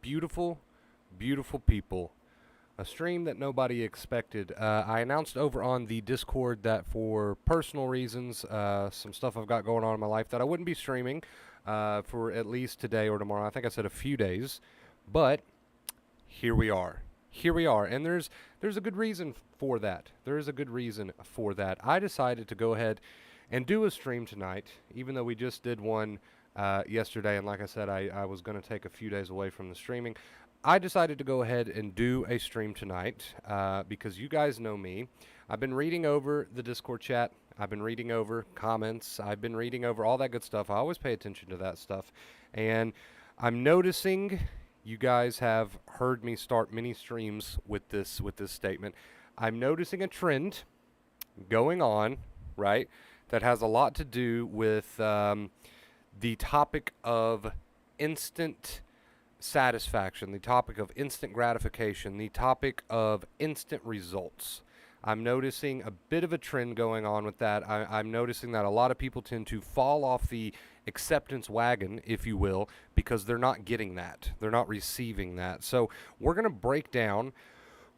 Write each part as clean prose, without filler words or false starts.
beautiful, beautiful people. A stream that nobody expected. I announced over on the Discord that for personal reasons, some stuff I've got going on in my life, that I wouldn't be streaming for at least today or tomorrow. I think I said a few days. But here we are. Here we are. And there's a good reason for that. There is a good reason for that. I decided to go ahead and do a stream tonight, even though we just did one yesterday. And like I said, I was going to take a few days away from the streaming. I decided to go ahead and do a stream tonight because you guys know me. I've been reading over the Discord chat. I've been reading over comments. I've been reading over all that good stuff. I always pay attention to that stuff. And I'm noticing you guys have heard me start mini streams with this statement. I'm noticing a trend going on, right, that has a lot to do with the topic of instant satisfaction, the topic of instant gratification, the topic of instant results. I'm noticing a bit of a trend going on with that. I'm noticing that a lot of people tend to fall off the acceptance wagon, if you will, because they're not getting that. They're not receiving that. So we're going to break down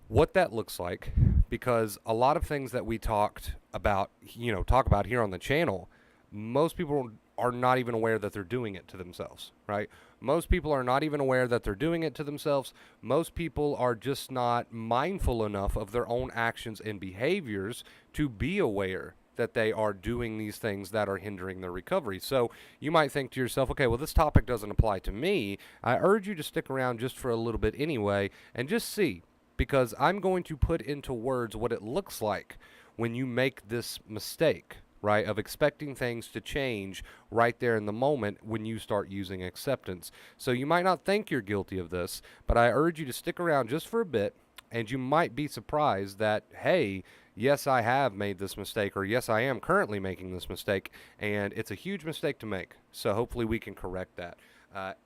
what that looks like, because a lot of things that we talk about here on the channel, most people are not even aware that they're doing it to themselves, right? Most people are not even aware that they're doing it to themselves. Most people are just not mindful enough of their own actions and behaviors to be aware that they are doing these things that are hindering their recovery. So you might think to yourself, okay, well, this topic doesn't apply to me. I urge you to stick around just for a little bit anyway and just see, because I'm going to put into words what it looks like when you make this mistake, right, of expecting things to change right there in the moment when you start using acceptance. So you might not think you're guilty of this, but I urge you to stick around just for a bit, and you might be surprised that, hey, yes, I have made this mistake, or yes, I am currently making this mistake, and it's a huge mistake to make. So hopefully we can correct that.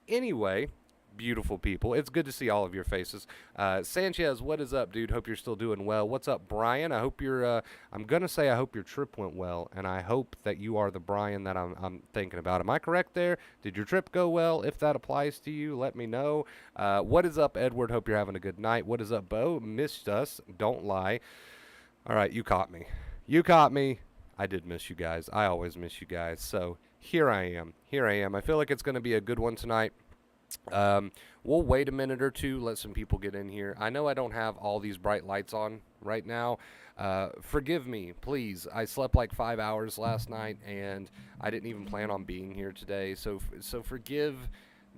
Anyway, beautiful people, it's good to see all of your faces. Sanchez, what is up, dude? Hope you're still doing well. What's up, Brian? I hope you're I'm gonna say I hope your trip went well, and I hope that you are the Brian that I'm thinking about. Am I correct there? Did your trip go well? If that applies to you, let me know. What is up, Edward? Hope you're having a good night. What is up, Bo? Missed us, don't lie. All right, you caught me. You caught me. I did miss you guys. I always miss you guys. So here I am. Here I am. I feel like it's going to be a good one tonight. We'll wait a minute or two, let some people get in here. I know I don't have all these bright lights on right now. Forgive me, please. I slept like 5 hours last night, and I didn't even plan on being here today. So forgive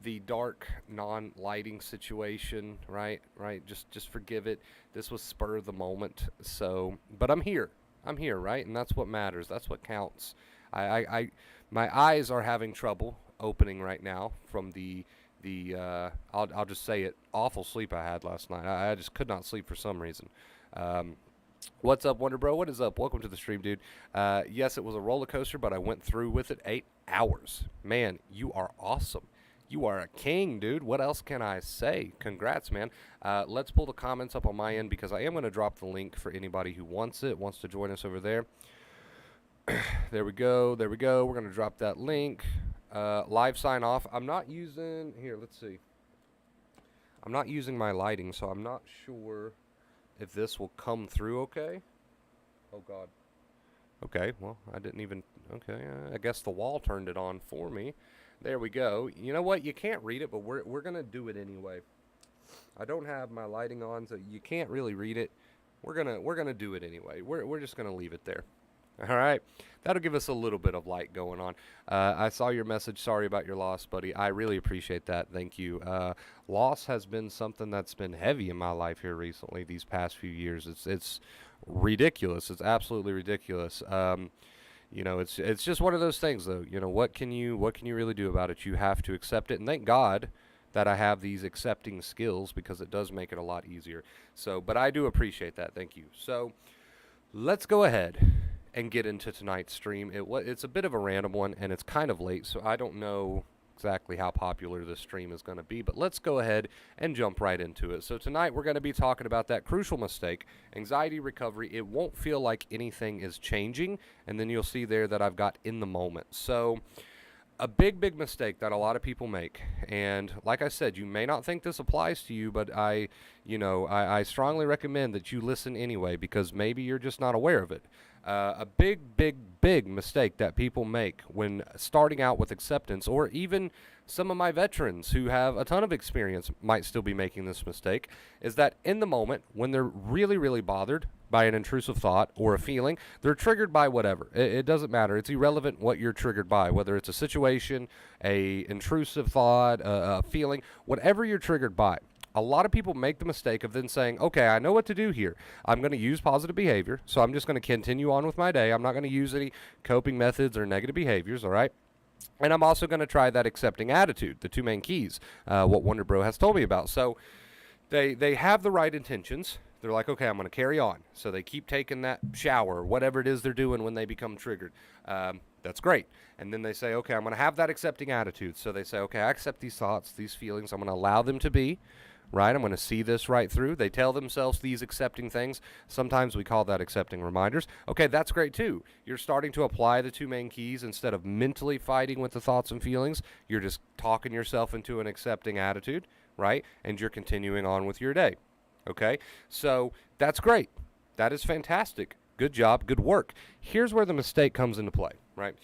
the dark non-lighting situation, right? Just forgive it. This was spur of the moment. So, but I'm here, right? And that's what matters. That's what counts. My eyes are having trouble opening right now from the I'll just say it, awful sleep I had last night. I just could not sleep for some reason. What's up, Wonder Bro? What is up? Welcome to the stream, dude. Yes, it was a roller coaster, but I went through with it. 8 hours. Man, you are awesome. You are a king, dude. What else can I say? Congrats, man. Let's pull the comments up on my end, because I am going to drop the link for anybody who wants to join us over there. There we go. There we go. We're going to drop that link. Live sign off. I'm not using, here, let's see. I'm not using my lighting, so I'm not sure if this will come through okay. Oh, God. Okay, well, I didn't even, okay, I guess the wall turned it on for me. There we go. You know what? You can't read it, but we're going to do it anyway. I don't have my lighting on, so you can't really read it. We're going to do it anyway. We're just going to leave it there. All right, that'll give us a little bit of light going on. I saw your message. Sorry about your loss, buddy. I really appreciate that. Thank you. Loss has been something that's been heavy in my life here recently, these past few years. It's ridiculous. It's absolutely ridiculous. You know, it's just one of those things, though. You know, what can you really do about it? You have to accept it, and thank God that I have these accepting skills, because it does make it a lot easier. So, but I do appreciate that. Thank you. So, let's go ahead and get into tonight's stream. It's a bit of a random one, and it's kind of late, so I don't know exactly how popular this stream is going to be, but let's go ahead and jump right into it. So tonight we're going to be talking about that crucial mistake, anxiety recovery. It won't feel like anything is changing, and then you'll see there that I've got in the moment. So A big, big mistake that a lot of people make, and like I said, you may not think this applies to you, but I strongly recommend that you listen anyway, because maybe you're just not aware of it. A big, big, big mistake that people make when starting out with acceptance, or even some of my veterans who have a ton of experience might still be making this mistake, is that in the moment, when they're really, really bothered by an intrusive thought or a feeling, they're triggered by whatever. It doesn't matter. It's irrelevant what you're triggered by, whether it's a situation, a intrusive thought, a feeling, whatever you're triggered by. A lot of people make the mistake of then saying, okay, I know what to do here. I'm going to use positive behavior, so I'm just going to continue on with my day. I'm not going to use any coping methods or negative behaviors, all right? And I'm also going to try that accepting attitude, the two main keys, what Wonder Bro has told me about. So they have the right intentions. They're like, okay, I'm going to carry on. So they keep taking that shower, whatever it is they're doing when they become triggered. That's great. And then they say, okay, I'm going to have that accepting attitude. So they say, okay, I accept these thoughts, these feelings. I'm going to allow them to be. Right? I'm going to see this right through. They tell themselves these accepting things. Sometimes we call that accepting reminders. Okay, that's great too. You're starting to apply the two main keys instead of mentally fighting with the thoughts and feelings. You're just talking yourself into an accepting attitude, right? And you're continuing on with your day. Okay? So that's great. That is fantastic. Good job. Good work. Here's where the mistake comes into play, right?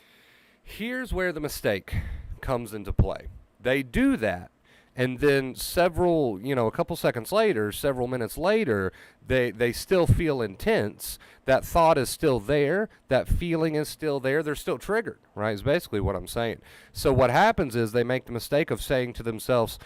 Here's where the mistake comes into play. They do that. And then a couple seconds later, several minutes later, they still feel intense. That thought is still there. That feeling is still there. They're still triggered, right? Is basically what I'm saying. So what happens is they make the mistake of saying to themselves,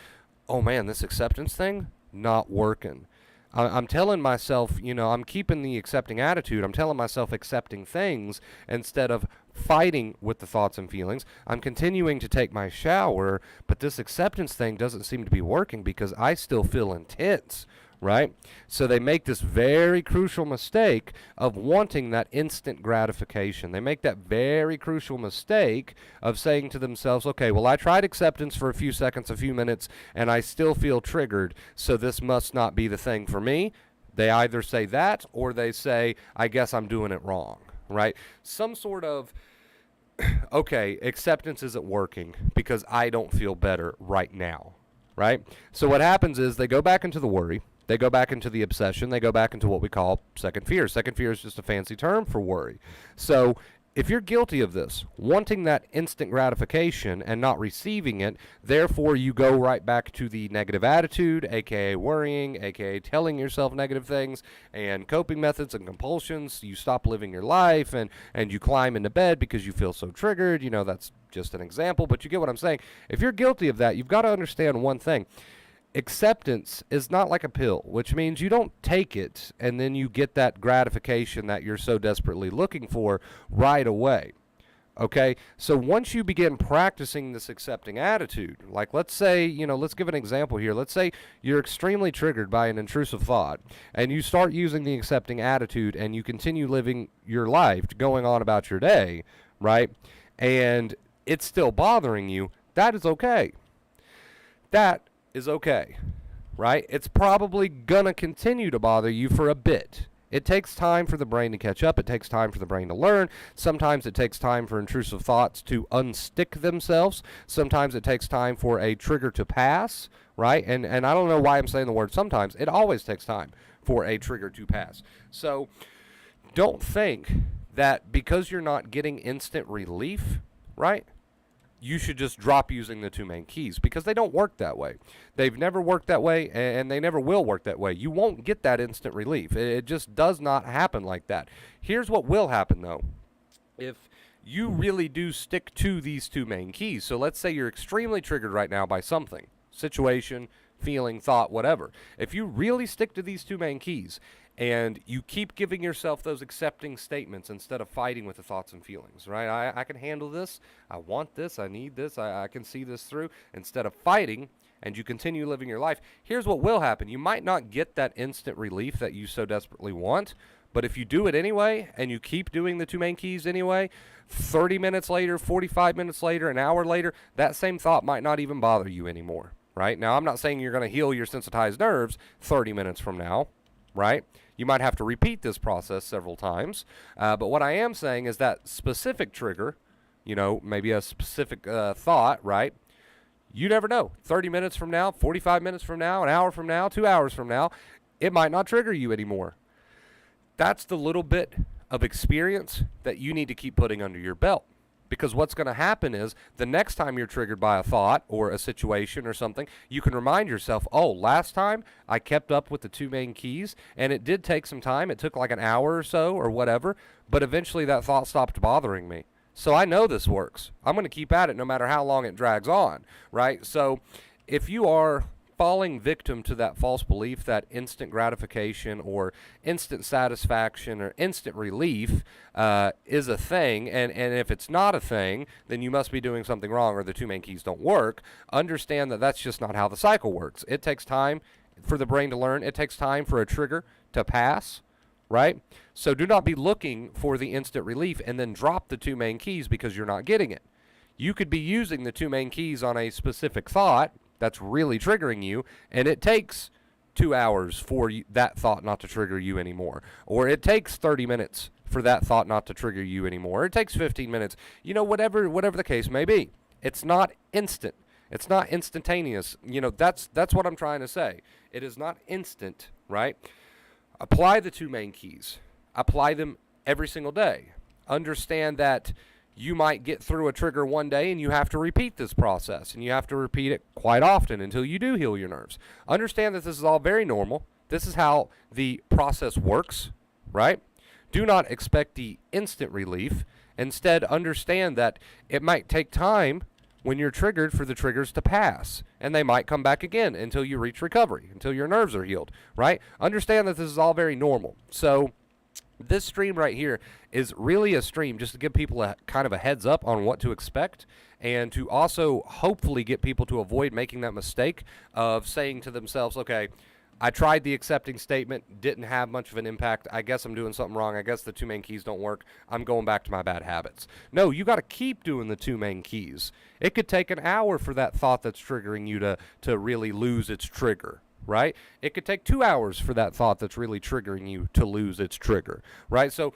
oh man, this acceptance thing, not working. I'm telling myself, I'm keeping the accepting attitude. I'm telling myself accepting things instead of fighting with the thoughts and feelings. I'm continuing to take my shower, but this acceptance thing doesn't seem to be working because I still feel intense, right? So they make this very crucial mistake of wanting that instant gratification. They make that very crucial mistake of saying to themselves, okay, well, I tried acceptance for a few seconds, a few minutes, and I still feel triggered, so this must not be the thing for me. They either say that or they say, I guess I'm doing it wrong, right? Some sort of, okay, acceptance isn't working because I don't feel better right now, right? So what happens is they go back into the worry. They go back into the obsession. They go back into what we call second fear. Second fear is just a fancy term for worry. So if you're guilty of this, wanting that instant gratification and not receiving it, therefore you go right back to the negative attitude, aka worrying, aka telling yourself negative things, and coping methods and compulsions. You stop living your life and you climb into bed because you feel so triggered. That's just an example, but you get what I'm saying. If you're guilty of that, you've got to understand one thing. Acceptance is not like a pill, which means you don't take it and then you get that gratification that you're so desperately looking for right away. Okay? So once you begin practicing this accepting attitude, like let's say, let's give an example here. Let's say you're extremely triggered by an intrusive thought and you start using the accepting attitude and you continue living your life, going on about your day, right? And it's still bothering you. That is okay. That is okay, right? It's probably gonna continue to bother you for a bit. It takes time for the brain to catch up. It takes time for the brain to learn. Sometimes it takes time for intrusive thoughts to unstick themselves. Sometimes it takes time for a trigger to pass, right? And I don't know why I'm saying the word sometimes. It always takes time for a trigger to pass. So don't think that because you're not getting instant relief, right, you should just drop using the two main keys, because they don't work that way. They've never worked that way, and they never will work that way. You won't get that instant relief. It just does not happen like that. Here's what will happen, though. If you really do stick to these two main keys, so let's say you're extremely triggered right now by something, situation, feeling, thought, whatever. If you really stick to these two main keys, and you keep giving yourself those accepting statements instead of fighting with the thoughts and feelings, right? I can handle this. I want this. I need this. I can see this through. Instead of fighting, and you continue living your life, here's what will happen. You might not get that instant relief that you so desperately want, but if you do it anyway, and you keep doing the two main keys anyway, 30 minutes later, 45 minutes later, an hour later, that same thought might not even bother you anymore, right? Now, I'm not saying you're going to heal your sensitized nerves 30 minutes from now, right? You might have to repeat this process several times. But what I am saying is that specific trigger, maybe a specific thought, right? You never know. 30 minutes from now, 45 minutes from now, an hour from now, 2 hours from now, it might not trigger you anymore. That's the little bit of experience that you need to keep putting under your belt. Because what's going to happen is the next time you're triggered by a thought or a situation or something, you can remind yourself, oh, last time I kept up with the 2 main keys, and it did take some time. It took like an hour or so or whatever, but eventually that thought stopped bothering me. So I know this works. I'm going to keep at it no matter how long it drags on, right? So if you are falling victim to that false belief that instant gratification or instant satisfaction or instant relief is a thing, and if it's not a thing, then you must be doing something wrong or the 2 main keys don't work. Understand that that's just not how the cycle works. It takes time for the brain to learn. It takes time for a trigger to pass, right? So do not be looking for the instant relief and then drop the 2 main keys because you're not getting it. You could be using the 2 main keys on a specific thought that's really triggering you, and it takes 2 hours for that thought not to trigger you anymore. Or it takes 30 minutes for that thought not to trigger you anymore. It takes 15 minutes. Whatever the case may be. It's not instant. It's not instantaneous. That's what I'm trying to say. It is not instant, right? Apply the 2 main keys. Apply them every single day. Understand that you might get through a trigger one day and you have to repeat this process, and you have to repeat it quite often until you do heal your nerves. Understand that this is all very normal. This is how the process works, right? Do not expect the instant relief. Instead, understand that it might take time when you're triggered for the triggers to pass, and they might come back again until you reach recovery, until your nerves are healed, right? Understand that this is all very normal. So this stream right here is really a stream just to give people a kind of a heads up on what to expect, and to also hopefully get people to avoid making that mistake of saying to themselves, okay, I tried the accepting statement, didn't have much of an impact. I guess I'm doing something wrong. I guess the 2 main keys don't work. I'm going back to my bad habits. No, you got to keep doing the 2 main keys. It could take an hour for that thought that's triggering you to really lose its trigger, right? It could take 2 hours for that thought that's really triggering you to lose its trigger, right? So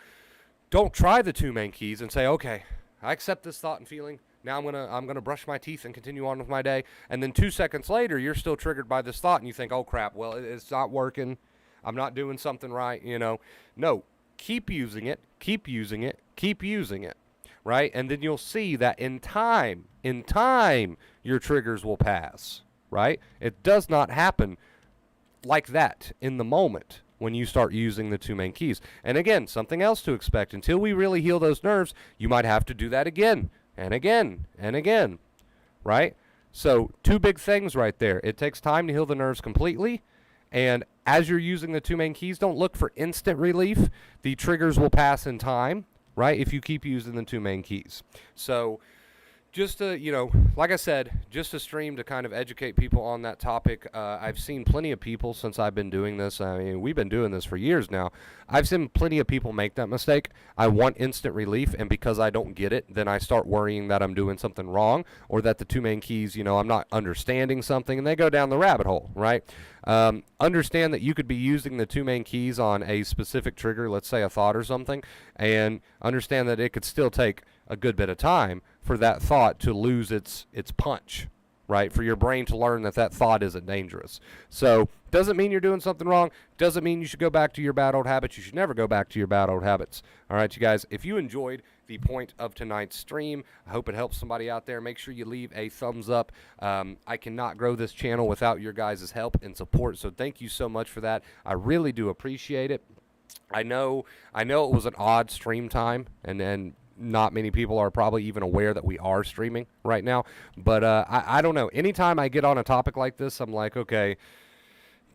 don't try the 2 main keys and say, okay, I accept this thought and feeling. Now I'm gonna brush my teeth and continue on with my day. And then 2 seconds later, you're still triggered by this thought, and you think, oh crap, well, it's not working. I'm not doing something right, No, keep using it, keep using it, keep using it, right? And then you'll see that in time, your triggers will pass, right? It does not happen like that in the moment when you start using the 2 main keys. And again, something else to expect. Until we really heal those nerves, you might have to do that again and again and again, right? So 2 big things right there. It takes time to heal the nerves completely, and as you're using the 2 main keys, don't look for instant relief. The triggers will pass in time, right, if you keep using the 2 main keys. So just to, like I said, just a stream to kind of educate people on that topic. I've seen plenty of people since I've been doing this. I mean, we've been doing this for years now. I've seen plenty of people make that mistake. I want instant relief, and because I don't get it, then I start worrying that I'm doing something wrong, or that the 2 main keys, I'm not understanding something, and they go down the rabbit hole, right? Understand that you could be using the 2 main keys on a specific trigger, let's say a thought or something, and understand that it could still take a good bit of time for that thought to lose its punch, right? For your brain to learn that thought isn't dangerous. So doesn't mean you're doing something wrong. Doesn't mean you should go back to your bad old habits. You should never go back to your bad old habits. All right, you guys, if you enjoyed the point of tonight's stream, I hope it helps somebody out there. Make sure you leave a thumbs up. I cannot grow this channel without your guys' help and support, so thank you so much for that. I really do appreciate it. I know it was an odd stream time, and not many people are probably even aware that we are streaming right now. But I don't know. Anytime I get on a topic like this, I'm like, okay,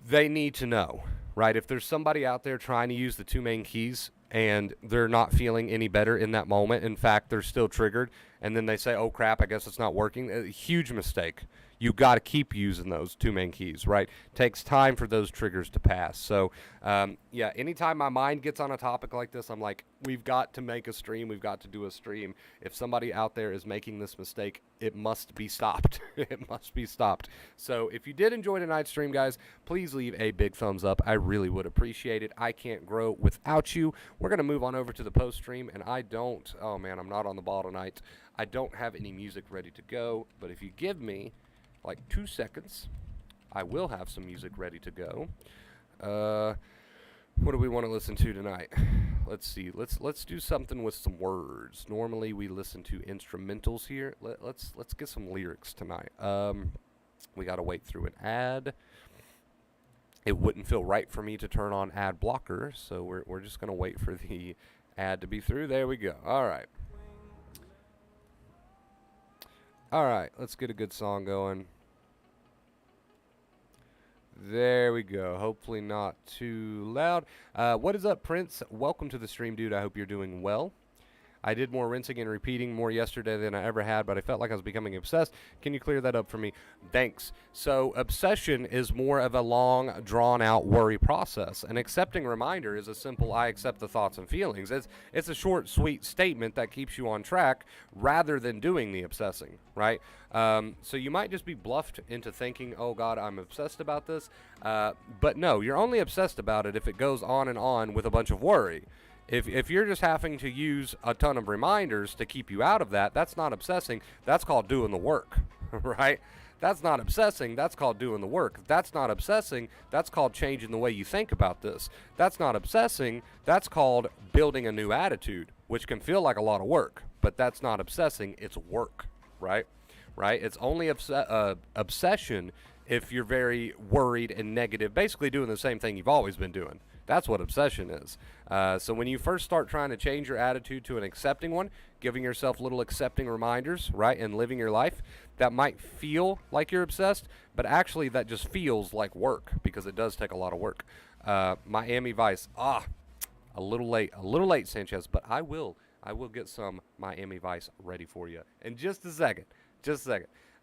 they need to know, right? If there's somebody out there trying to use the 2 main keys and they're not feeling any better in that moment, in fact, they're still triggered, and then they say, oh, crap, I guess it's not working, a huge mistake. you got to keep using those two main keys, right? Takes time for those triggers to pass. So, yeah, anytime my mind gets on a topic like this, I'm like, we've got to make a stream. We've got to do a stream. If somebody out there is making this mistake, it must be stopped. It must be stopped. So if you did enjoy tonight's stream, guys, please leave a big thumbs up. I really would appreciate it. I can't grow without you. We're going to move on over to the post stream, and oh man, I'm not on the ball tonight. I don't have any music ready to go, but if you give me like 2 seconds, I will have some music ready to go. What do we want to listen to tonight? Let's see. Let's do something with some words. Normally we listen to instrumentals here. Let's get some lyrics tonight. We got to wait through an ad. It wouldn't feel right for me to turn on ad blocker, so we're just going to wait for the ad to be through. There we go. All right. All right, let's get a good song going. There we go. Hopefully not too loud. What is up, Prince? Welcome to the stream, dude. I hope you're doing well. I did more rinsing and repeating more yesterday than I ever had, but I felt like I was becoming obsessed. Can you clear that up for me? Thanks. So obsession is more of a long, drawn-out worry process. An accepting reminder is a simple, I accept the thoughts and feelings. It's a short, sweet statement that keeps you on track rather than doing the obsessing, right? So you might just be bluffed into thinking, oh, God, I'm obsessed about this. But no, you're only obsessed about it if it goes on and on with a bunch of worry. If you're just having to use a ton of reminders to keep you out of that, that's not obsessing. That's called doing the work, right? That's not obsessing. That's called doing the work. That's not obsessing. That's called changing the way you think about this. That's not obsessing. That's called building a new attitude, which can feel like a lot of work, but that's not obsessing. It's work, right? Right? It's only obsession if you're very worried and negative, basically doing the same thing you've always been doing. That's what obsession is. So when you first start trying to change your attitude to an accepting one, giving yourself little accepting reminders, right, and living your life, that might feel like you're obsessed, but actually that just feels like work because it does take a lot of work. Miami Vice, a little late, Sanchez, but I will get some Miami Vice ready for you in just a second.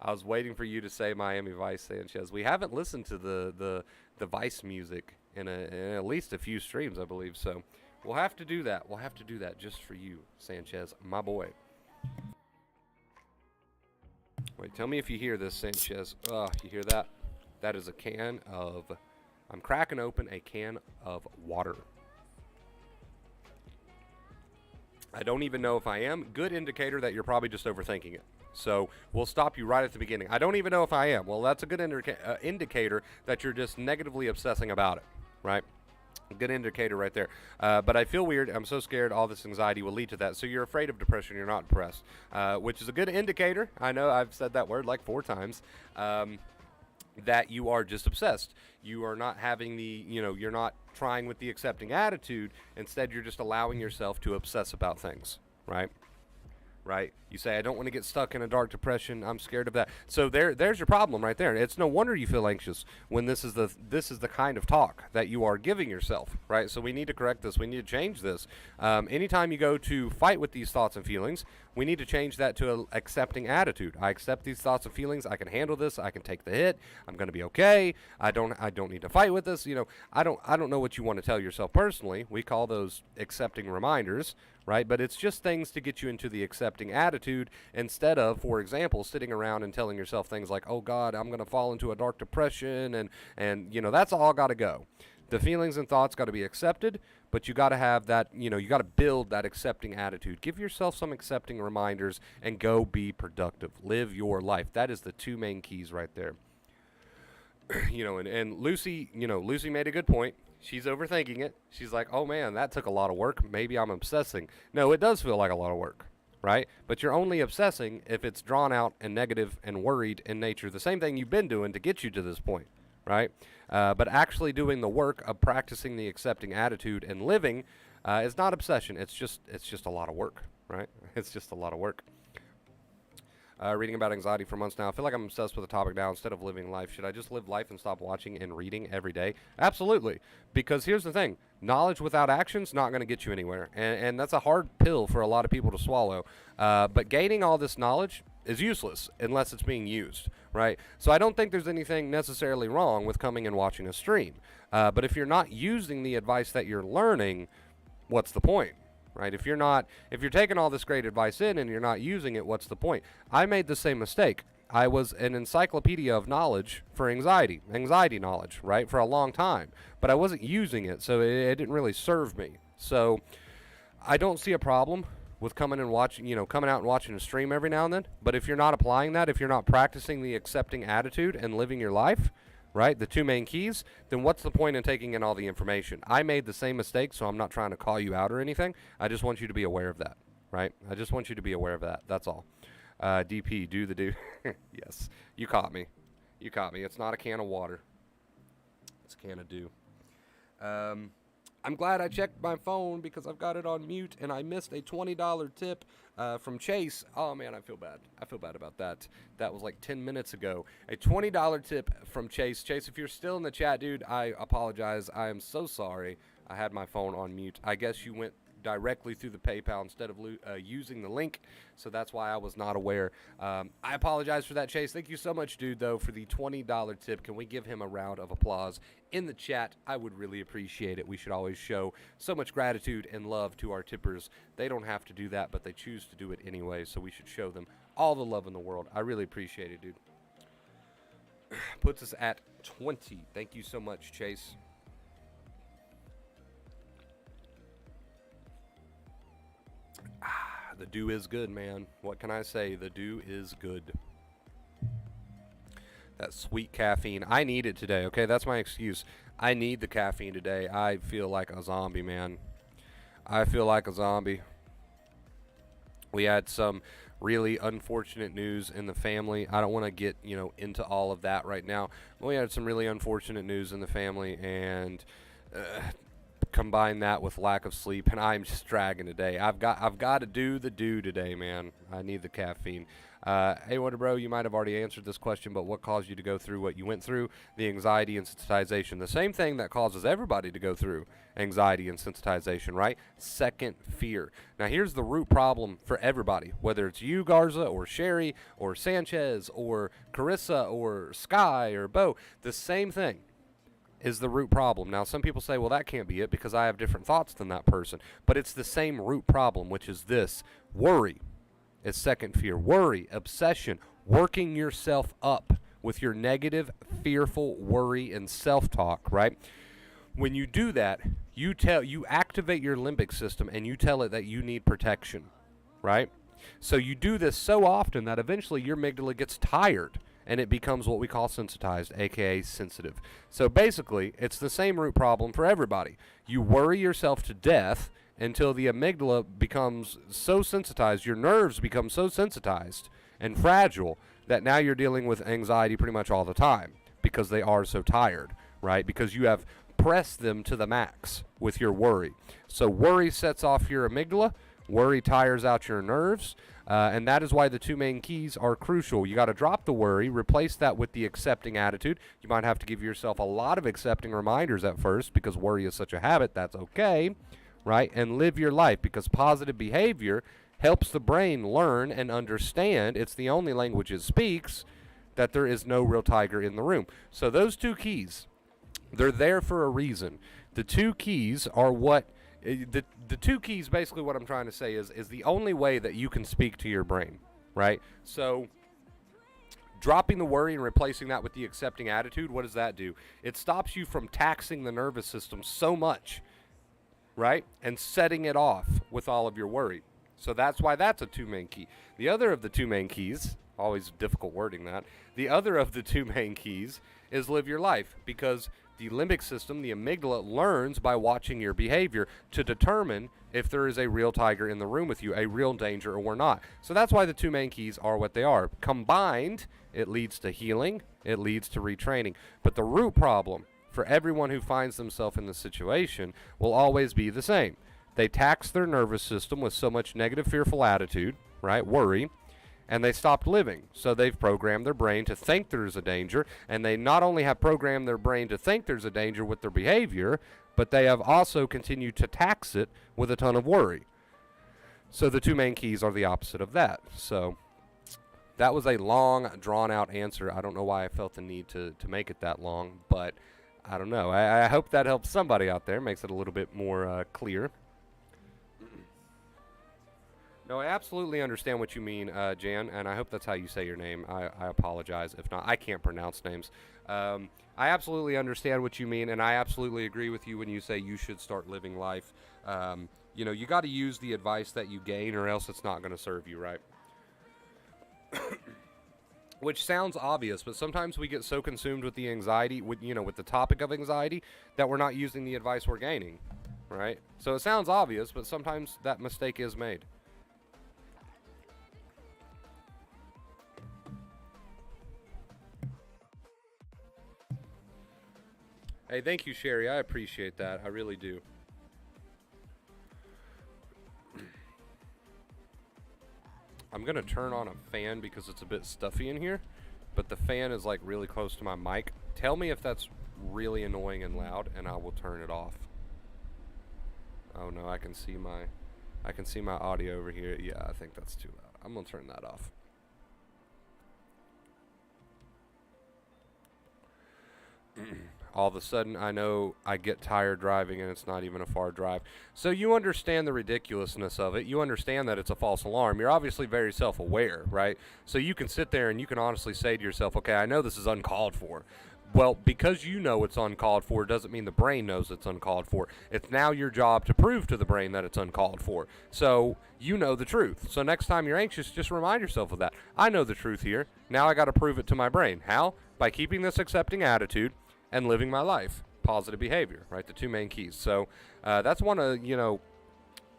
I was waiting for you to say Miami Vice, Sanchez. We haven't listened to the Vice music in at least a few streams, I believe. So we'll have to do that. We'll have to do that just for you, Sanchez, my boy. Wait, tell me if you hear this, Sanchez. You hear that? That is a can of... I'm cracking open a can of water. I don't even know if I am. Good indicator that you're probably just overthinking it. So we'll stop you right at the beginning. I don't even know if I am. Well, that's a good indicator that you're just negatively obsessing about it, right? Good indicator right there. But I feel weird. I'm so scared all this anxiety will lead to that. So you're afraid of depression. You're not depressed, which is a good indicator. I know I've said that word like 4 times. That you are just obsessed. You are not having you're not trying with the accepting attitude. Instead, you're just allowing yourself to obsess about things, right? Right? You say, I don't want to get stuck in a dark depression. I'm scared of that. So there's your problem right there. It's no wonder you feel anxious when this is the kind of talk that you are giving yourself, right? So we need to correct this. We need to change this. Anytime you go to fight with these thoughts and feelings, we need to change that to an accepting attitude. I accept these thoughts and feelings. I can handle this. I can take the hit. I'm going to be okay. I don't need to fight with this. I don't know what you want to tell yourself personally. We call those accepting reminders, right? But it's just things to get you into the accepting attitude instead of, for example, sitting around and telling yourself things like, oh God, I'm going to fall into a dark depression and that's all got to go. The feelings and thoughts got to be accepted, but you got to have that, you got to build that accepting attitude. Give yourself some accepting reminders and go be productive. Live your life. That is the 2 main keys right there. And Lucy, Lucy made a good point. She's overthinking it. She's like, oh man, that took a lot of work. Maybe I'm obsessing. No, it does feel like a lot of work, right? But you're only obsessing if it's drawn out and negative and worried in nature. The same thing you've been doing to get you to this point, right? But actually doing the work of practicing the accepting attitude and living is not obsession. It's just a lot of work, right? It's just a lot of work. Reading about anxiety for months now. I feel like I'm obsessed with the topic now instead of living life. Should I just live life and stop watching and reading every day? Absolutely. Because here's the thing. Knowledge without action's not going to get you anywhere. And that's a hard pill for a lot of people to swallow. But gaining all this knowledge is useless unless it's being used, right? So I don't think there's anything necessarily wrong with coming and watching a stream. But if you're not using the advice that you're learning, what's the point? Right? If you're taking all this great advice in and you're not using it, what's the point? I made the same mistake. I was an encyclopedia of knowledge for anxiety knowledge, right, for a long time. But I wasn't using it, so it didn't really serve me. So I don't see a problem with coming out and watching a stream every now and then. But if you're not applying that, if you're not practicing the accepting attitude and living your life, right, the two main keys, then what's the point in taking in all the information? I made the same mistake, so I'm not trying to call you out or anything. I just want you to be aware of that, right? I just want you to be aware of that. That's all. DP, do the do. Yes, you caught me. You caught me. It's not a can of water. It's a can of dew. I'm glad I checked my phone because I've got it on mute and I missed a $20 tip from Chase. Oh, man, I feel bad. I feel bad about that. That was like 10 minutes ago. A $20 tip from Chase. Chase, if you're still in the chat, dude, I apologize. I am so sorry. I had my phone on mute. I guess you went directly through the PayPal instead of using the link, so that's why I was not aware. I apologize for that, Chase. Thank you so much, dude, though, for the $20 tip. Can we give him a round of applause in the chat? I would really appreciate it. We should always show so much gratitude and love to our tippers. They don't have to do that, but they choose to do it anyway, so we should show them all the love in the world. I really appreciate it, dude. Puts us at 20. Thank you so much, Chase. The dew is good, man. What can I say? The dew is good. That sweet caffeine. I need it today, okay? That's my excuse. I need the caffeine today. I feel like a zombie, man. I feel like a zombie. We had some really unfortunate news in the family. I don't want to get, into all of that right now. But we had some really unfortunate news in the family, and combine that with lack of sleep, and I'm just dragging today. I've got to do the do today, man. I need the caffeine. Hey, Wonder Bro, you might have already answered this question, but what caused you to go through what you went through? The anxiety and sensitization. The same thing that causes everybody to go through anxiety and sensitization, right? Second fear. Now, here's the root problem for everybody, whether it's you, Garza, or Sherry, or Sanchez, or Carissa, or Sky, or Bo. The same thing is the root problem. Now, some people say, well, that can't be it because I have different thoughts than that person. But it's the same root problem, which is this. Worry is second fear. Worry, obsession, working yourself up with your negative, fearful worry and self-talk, right? When you do that, you activate your limbic system and you tell it that you need protection, right? So you do this so often that eventually your amygdala gets tired and it becomes what we call sensitized, aka sensitive. So basically, it's the same root problem for everybody. You worry yourself to death until the amygdala becomes so sensitized, your nerves become so sensitized and fragile that now you're dealing with anxiety pretty much all the time because they are so tired, right? Because you have pressed them to the max with your worry. So worry sets off your amygdala. Worry tires out your nerves, and that is why the two main keys are crucial. You got to drop the worry, replace that with the accepting attitude. You might have to give yourself a lot of accepting reminders at first because worry is such a habit. That's okay, right? And live your life because positive behavior helps the brain learn and understand. It's the only language it speaks that there is no real tiger in the room. So those two keys, they're there for a reason. The two keys are what the two keys, basically what I'm trying to say is the only way that you can speak to your brain, right? So dropping the worry and replacing that with the accepting attitude, what does that do? It stops you from taxing the nervous system so much, right? And setting it off with all of your worry. So that's why that's a two main key. The other of the two main keys, always difficult wording that, the other of the two main keys is live your life, because the limbic system, the amygdala, learns by watching your behavior to determine if there is a real tiger in the room with you, a real danger or not. So that's why the two main keys are what they are. Combined, it leads to healing, it leads to retraining. But the root problem for everyone who finds themselves in this situation will always be the same. They tax their nervous system with so much negative, fearful attitude, right, worry, and they stopped living. So they've programmed their brain to think there's a danger, and they not only have programmed their brain to think there's a danger with their behavior, but they have also continued to tax it with a ton of worry. So the two main keys are the opposite of that. So That was a long, drawn-out answer. I don't know why I felt the need to make it that long, but I don't know. I hope that helps somebody out there, makes it a little bit more clear. No, I absolutely understand what you mean, Jan, and I hope that's how you say your name. I apologize if not. I can't pronounce names. I absolutely understand what you mean, and I absolutely agree with you when you say you should start living life. You know, you got to use the advice that you gain, or else it's not going to serve you right. Which sounds obvious, but sometimes we get so consumed with the anxiety, with with the topic of anxiety, that we're not using the advice we're gaining, right? So it sounds obvious, but sometimes that mistake is made. Hey, thank you, Sherry. I appreciate that. I really do. I'm going to turn on a fan because it's a bit stuffy in here, but the fan is like really close to my mic. Tell me if that's really annoying and loud, and I will turn it off. Oh no, I can see my audio over here. Yeah, I think that's too loud. I'm going to turn that off. All of a sudden, I know I get tired driving and it's not even a far drive. So you understand the ridiculousness of it. You understand that it's a false alarm. You're obviously very self-aware, right? So you can sit there and you can honestly say to yourself, okay, I know this is uncalled for. Well, because you know it's uncalled for doesn't mean the brain knows it's uncalled for. It's now your job to prove to the brain that it's uncalled for. So you know the truth. So next time you're anxious, just remind yourself of that. I know the truth here. Now I got to prove it to my brain. How? By keeping this accepting attitude and living my life. Positive behavior, right? The two main keys. So that's one of,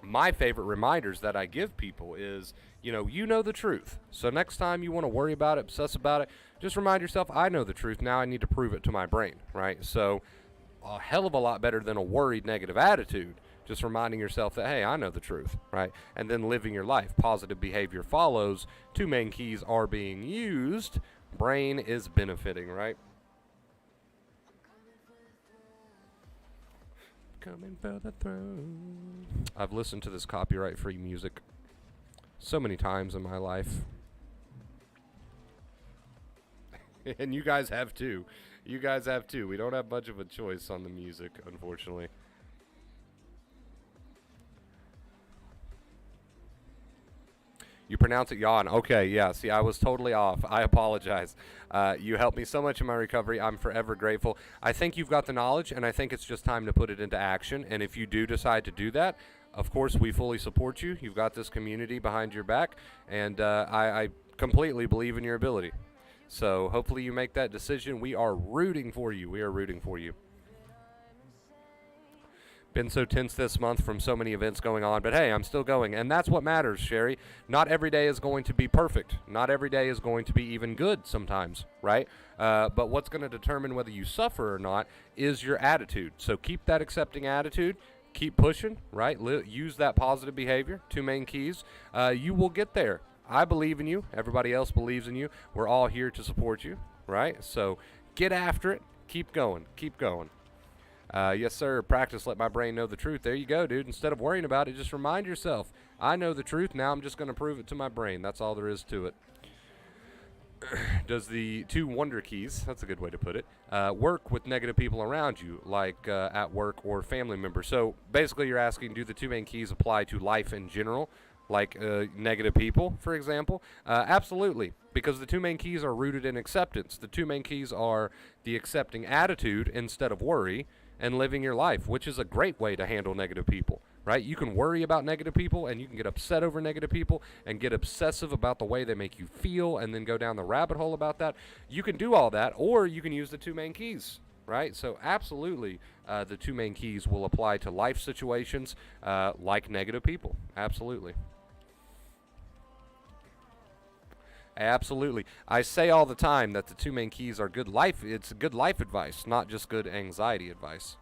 my favorite reminders that I give people is, you know the truth. So next time you want to worry about it, obsess about it, just remind yourself, I know the truth. Now I need to prove it to my brain, right? So a hell of a lot better than a worried negative attitude. Just reminding yourself that, hey, I know the truth, right? And then living your life. Positive behavior follows. Two main keys are being used. Brain is benefiting, right? Coming for the throne. I've listened to this copyright-free music so many times in my life. And you guys have too. You guys have too. We don't have much of a choice on the music, unfortunately. You pronounce it yawn. Okay, yeah. See, I was totally off. I apologize. You helped me so much in my recovery. I'm forever grateful. I think you've got the knowledge, and I think it's just time to put it into action. And if you do decide to do that, of course, we fully support you. You've got this community behind your back, and I completely believe in your ability. So hopefully you make that decision. We are rooting for you. We are rooting for you. Been so tense this month from so many events going on, but hey, I'm still going, and that's what matters, Sherry. Not every day is going to be perfect. Not every day is going to be even good sometimes, right? But what's going to determine whether you suffer or not is your attitude. So keep that accepting attitude. Keep pushing, right? Use that positive behavior. Two main keys. You will get there. I believe in you. Everybody else believes in you. We're all here to support you, right? So get after it. Keep going. Keep going. Yes, sir. Practice. Let my brain know the truth. There you go, dude. Instead of worrying about it, just remind yourself, I know the truth. Now I'm just going to prove it to my brain. That's all there is to it. Does the two wonder keys, that's a good way to put it, work with negative people around you, like at work or family members? So basically you're asking, do the two main keys apply to life in general, like negative people, for example? Absolutely, because the two main keys are rooted in acceptance. The two main keys are the accepting attitude instead of worry, and living your life, which is a great way to handle negative people, right? You can worry about negative people, and you can get upset over negative people and get obsessive about the way they make you feel and then go down the rabbit hole about that. You can do all that, or you can use the two main keys, right? So absolutely, the two main keys will apply to life situations like negative people. Absolutely. Absolutely. I say all the time that the two main keys are good life. It's good life advice, not just good anxiety advice.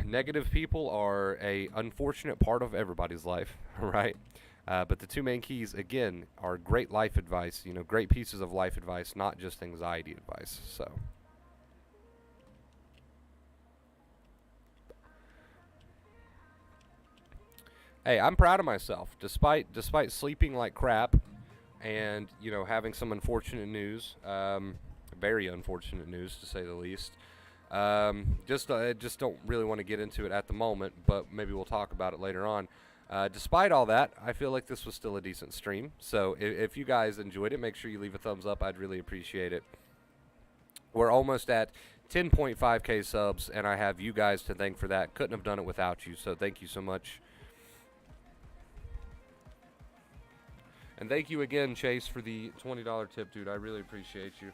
Negative people are a unfortunate part of everybody's life, right? But the two main keys, again, are great life advice, great pieces of life advice, not just anxiety advice. So. Hey, I'm proud of myself, despite sleeping like crap, and having some unfortunate news, very unfortunate news to say the least. Just don't really want to get into it at the moment, but maybe we'll talk about it later on. Despite all that, I feel like this was still a decent stream. So if you guys enjoyed it, make sure you leave a thumbs up. I'd really appreciate it. We're almost at 10.5K subs, and I have you guys to thank for that. Couldn't have done it without you, so thank you so much. And thank you again, Chase, for the $20 tip, dude. I really appreciate you.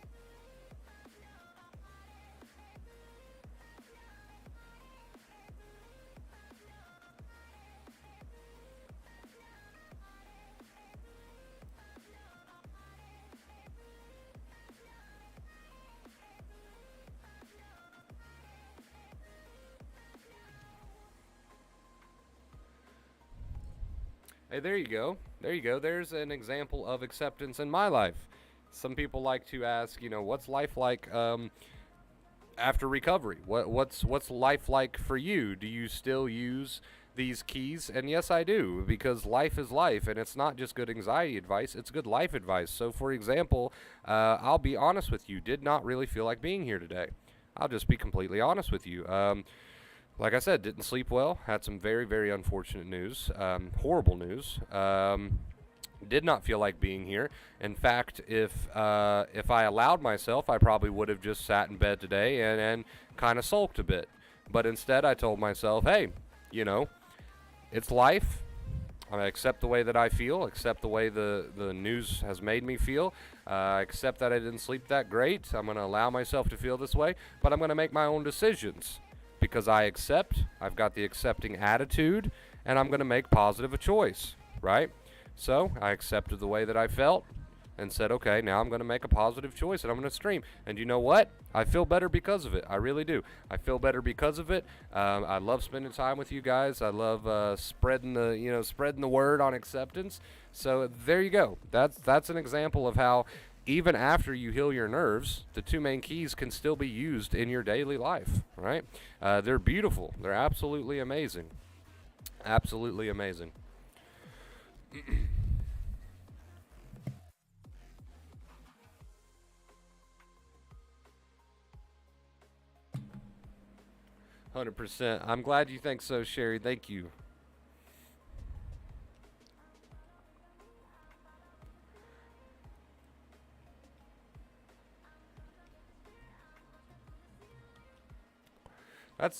Hey, there you go. There you go. There's an example of acceptance in my life. Some people like to ask, what's life like after recovery? What's life like for you? Do you still use these keys? And yes, I do, because life is life, and it's not just good anxiety advice, it's good life advice. So, for example, I'll be honest with you, did not really feel like being here today. I'll just be completely honest with you. Like I said, didn't sleep well. Had some very, very unfortunate news, horrible news. Did not feel like being here. In fact, if I allowed myself, I probably would have just sat in bed today and kind of sulked a bit. But instead, I told myself, hey, it's life. I accept the way that I feel, accept the way the news has made me feel, accept that I didn't sleep that great. I'm going to allow myself to feel this way, but I'm going to make my own decisions. Because I accept, I've got the accepting attitude, and I'm going to make positive a choice, right? So I accepted the way that I felt and said, okay, now I'm going to make a positive choice, and I'm going to stream. And you know what? I feel better because of it. I really do. I feel better because of it. I love spending time with you guys. I love spreading the word on acceptance. So there you go. That's an example of how even after you heal your nerves, the two main keys can still be used in your daily life, right? They're beautiful. They're absolutely amazing. Absolutely amazing. 100%. I'm glad you think so, Sherry. Thank you.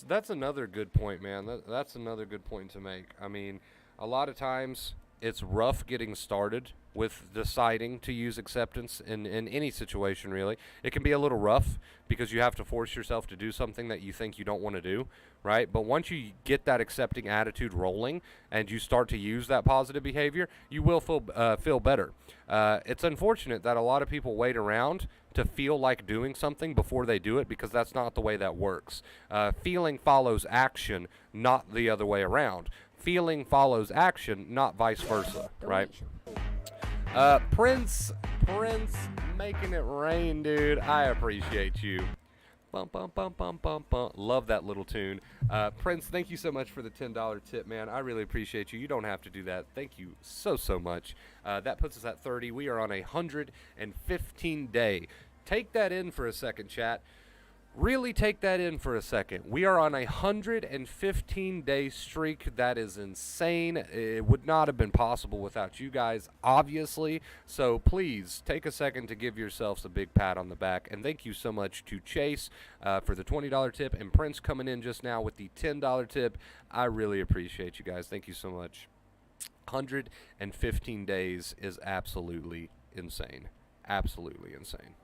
That's another good point, man. That's another good point to make. I mean, a lot of times it's rough getting started with deciding to use acceptance in any situation, really. It can be a little rough because you have to force yourself to do something that you think you don't want to do, right? But once you get that accepting attitude rolling and you start to use that positive behavior, you will feel better. It's unfortunate that a lot of people wait around to feel like doing something before they do it because that's not the way that works. Feeling follows action, not the other way around. Feeling follows action, not vice versa, right? Prince, making it rain, dude. I appreciate you. Bum, bum, bum, bum, bum, bum. Love that little tune. Prince, thank you so much for the $10 tip, man. I really appreciate you. You don't have to do that. Thank you so much. That puts us at 30. We are on a 115 day. Take that in for a second, chat. Really take that in for a second. We are on a 115-day streak. That is insane. It would not have been possible without you guys, obviously. So please take a second to give yourselves a big pat on the back. And thank you so much to Chase for the $20 tip and Prince coming in just now with the $10 tip. I really appreciate you guys. Thank you so much. 115 days is absolutely insane. Absolutely insane.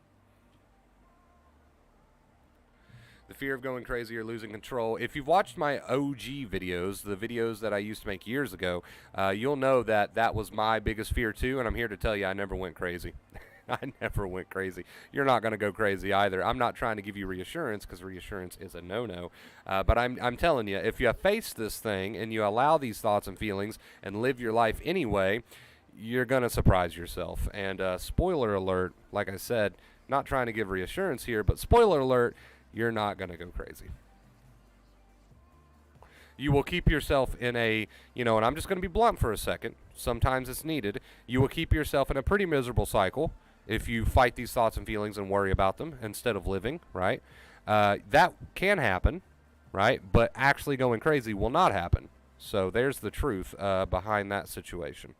The fear of going crazy or losing control. If you've watched my OG videos, the videos that I used to make years ago, you'll know that that was my biggest fear too, and I'm here to tell you I never went crazy. I never went crazy. You're not going to go crazy either. I'm not trying to give you reassurance because reassurance is a no-no. But I'm telling you, if you face this thing and you allow these thoughts and feelings and live your life anyway, you're going to surprise yourself. And spoiler alert, like I said, not trying to give reassurance here, but spoiler alert, you're not going to go crazy. You will keep yourself in a, and I'm just going to be blunt for a second. Sometimes it's needed. You will keep yourself in a pretty miserable cycle if you fight these thoughts and feelings and worry about them instead of living, right? That can happen, right? But actually going crazy will not happen. So there's the truth behind that situation.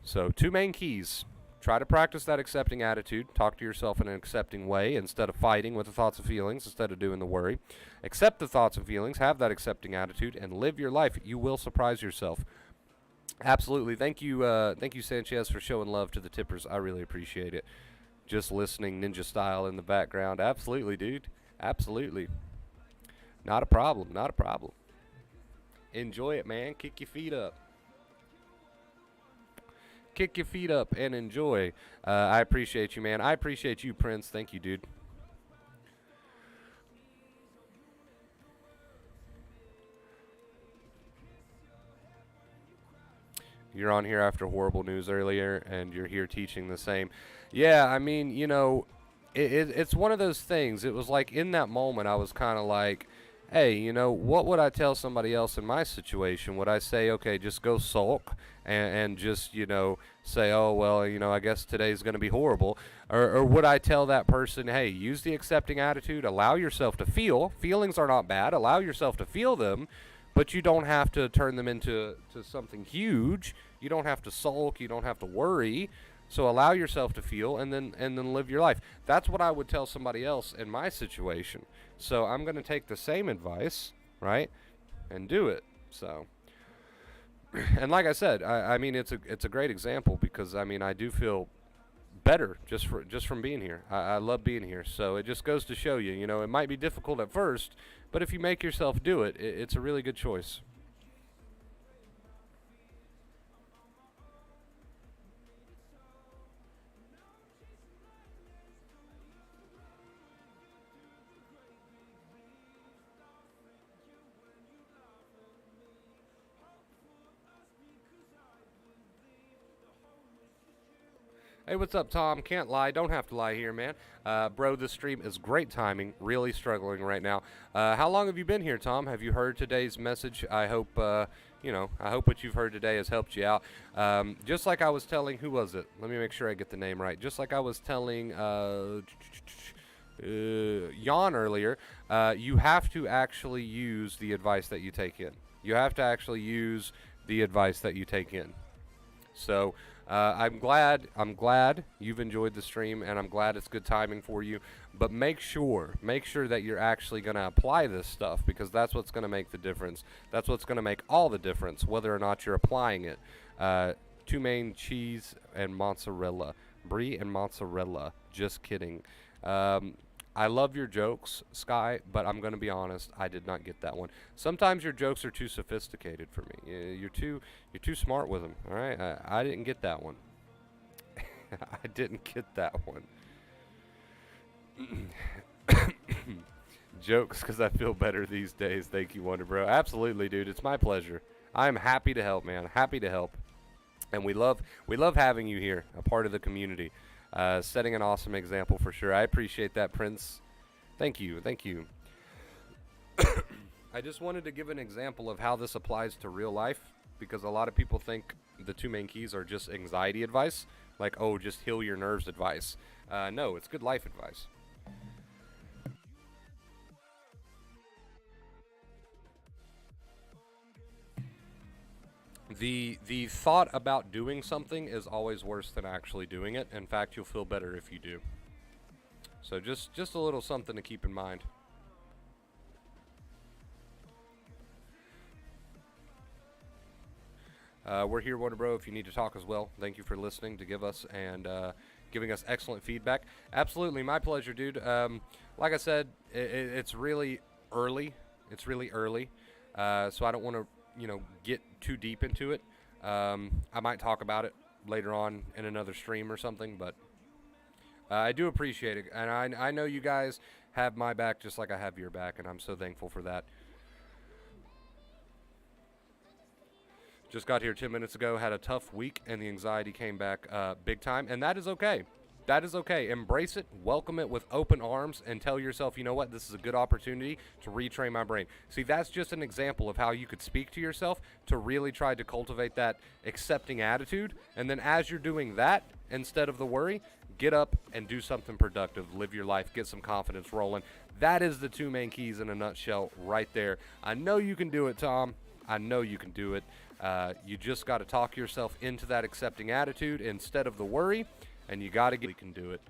So 2 main keys. Try to practice that accepting attitude. Talk to yourself in an accepting way instead of fighting with the thoughts and feelings, instead of doing the worry. Accept the thoughts and feelings. Have that accepting attitude and live your life. You will surprise yourself. Absolutely. Thank you, Sanchez, for showing love to the tippers. I really appreciate it. Just listening ninja style in the background. Absolutely, dude. Absolutely. Not a problem. Not a problem. Enjoy it, man. Kick your feet up. Kick your feet up and enjoy. I appreciate you, man. I appreciate you, Prince. Thank you, dude. You're on here after horrible news earlier, and you're here teaching the same. Yeah, I mean, it's one of those things. It was like in that moment, I was kind of like, hey, what would I tell somebody else in my situation? Would I say, okay, just go sulk and just, say, oh, well, I guess today's going to be horrible? Or would I tell that person, hey, use the accepting attitude, allow yourself to feel. Feelings are not bad. Allow yourself to feel them, but you don't have to turn them into something huge. You don't have to sulk. You don't have to worry. So allow yourself to feel and then live your life. That's what I would tell somebody else in my situation. So I'm going to take the same advice, right, and do it. So, and like I said, I mean it's a great example because I mean I do feel better just from being here. I love being here. So it just goes to show you, it might be difficult at first, but if you make yourself do it, it's a really good choice. Hey, what's up, Tom? Can't lie. Don't have to lie here, man. Bro, this stream is great timing. Really struggling right now. How long have you been here, Tom? Have you heard today's message? I hope, I hope what you've heard today has helped you out. Just like I was telling, who was it? Let me make sure I get the name right. Just like I was telling Jan earlier, you have to actually use the advice that you take in. You have to actually use the advice that you take in. So I'm glad you've enjoyed the stream, and I'm glad it's good timing for you. But make sure that you're actually going to apply this stuff, because that's what's going to make the difference. That's what's going to make all the difference, whether or not you're applying it. 2 main cheese and mozzarella, brie and mozzarella. Just kidding. I love your jokes, Sky, but I'm going to be honest, I did not get that one. Sometimes your jokes are too sophisticated for me. You're too smart with them, all right? I didn't get that one. I didn't get that one. Jokes because I feel better these days. Thank you, Wonder Bro. Absolutely, dude. It's my pleasure. I'm happy to help, man. Happy to help. And we love having you here, a part of the community. Setting an awesome example for sure. I appreciate that, Prince. Thank you. I just wanted to give an example of how this applies to real life, because a lot of people think the 2 main keys are just anxiety advice, like, oh, just heal your nerves advice. No, it's good life advice. The thought about doing something is always worse than actually doing it. In fact, you'll feel better if you do. So just a little something to keep in mind. We're here, Wonder Bro, if you need to talk as well. Thank you for listening to give us and giving us excellent feedback. Absolutely, my pleasure, dude. Like I said, it's really early. It's really early, so I don't want to get too deep into it. I might talk about it later on in another stream or something, but I do appreciate it, and I know you guys have my back just like I have your back, and I'm so thankful for that. Just got here 10 minutes ago, had a tough week, and the anxiety came back big time, and that is okay. That is okay. Embrace it, welcome it with open arms, and tell yourself, you know what, this is a good opportunity to retrain my brain. See, that's just an example of how you could speak to yourself to really try to cultivate that accepting attitude. And then as you're doing that, instead of the worry, get up and do something productive, live your life, get some confidence rolling. That is the two main keys in a nutshell right there. I know you can do it, Tom. I know you can do it. You just got to talk yourself into that accepting attitude instead of the worry, and you got to get you can do it.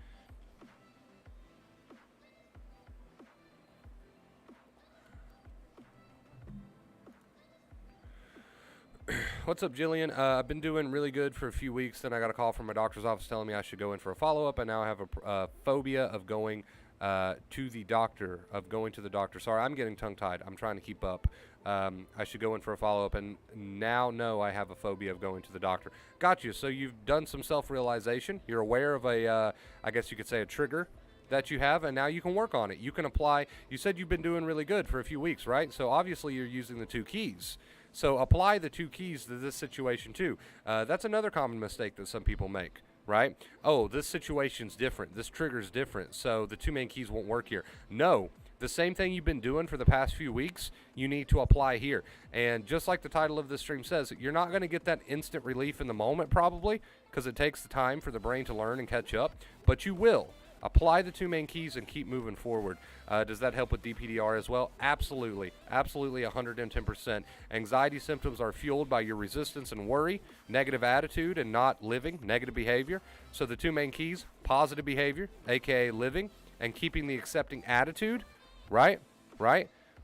What's up, Jillian? I've been doing really good for a few weeks. Then I got a call from my doctor's office telling me I should go in for a follow-up. I now have a phobia of going to the doctor, Sorry, I'm getting tongue-tied. I'm trying to keep up. I should go in for a follow-up, and now know I have a phobia of going to the doctor. Got you. So you've done some self-realization. You're aware of I guess you could say a trigger that you have, and now you can work on it. You can apply. You said you've been doing really good for a few weeks, right? So obviously you're using the two keys. So apply the two keys to this situation too. That's another common mistake that some people make, right? Oh, this situation's different. This trigger's different. So the two main keys won't work here. No, the same thing you've been doing for the past few weeks, you need to apply here. And just like the title of this stream says, you're not going to get that instant relief in the moment probably, because it takes the time for the brain to learn and catch up, but you will. Apply the two main keys and keep moving forward. Does that help with DPDR as well? Absolutely. Absolutely 110%. Anxiety symptoms are fueled by your resistance and worry, negative attitude, and not living, negative behavior. So the two main keys, positive behavior, aka living, and keeping the accepting attitude, right?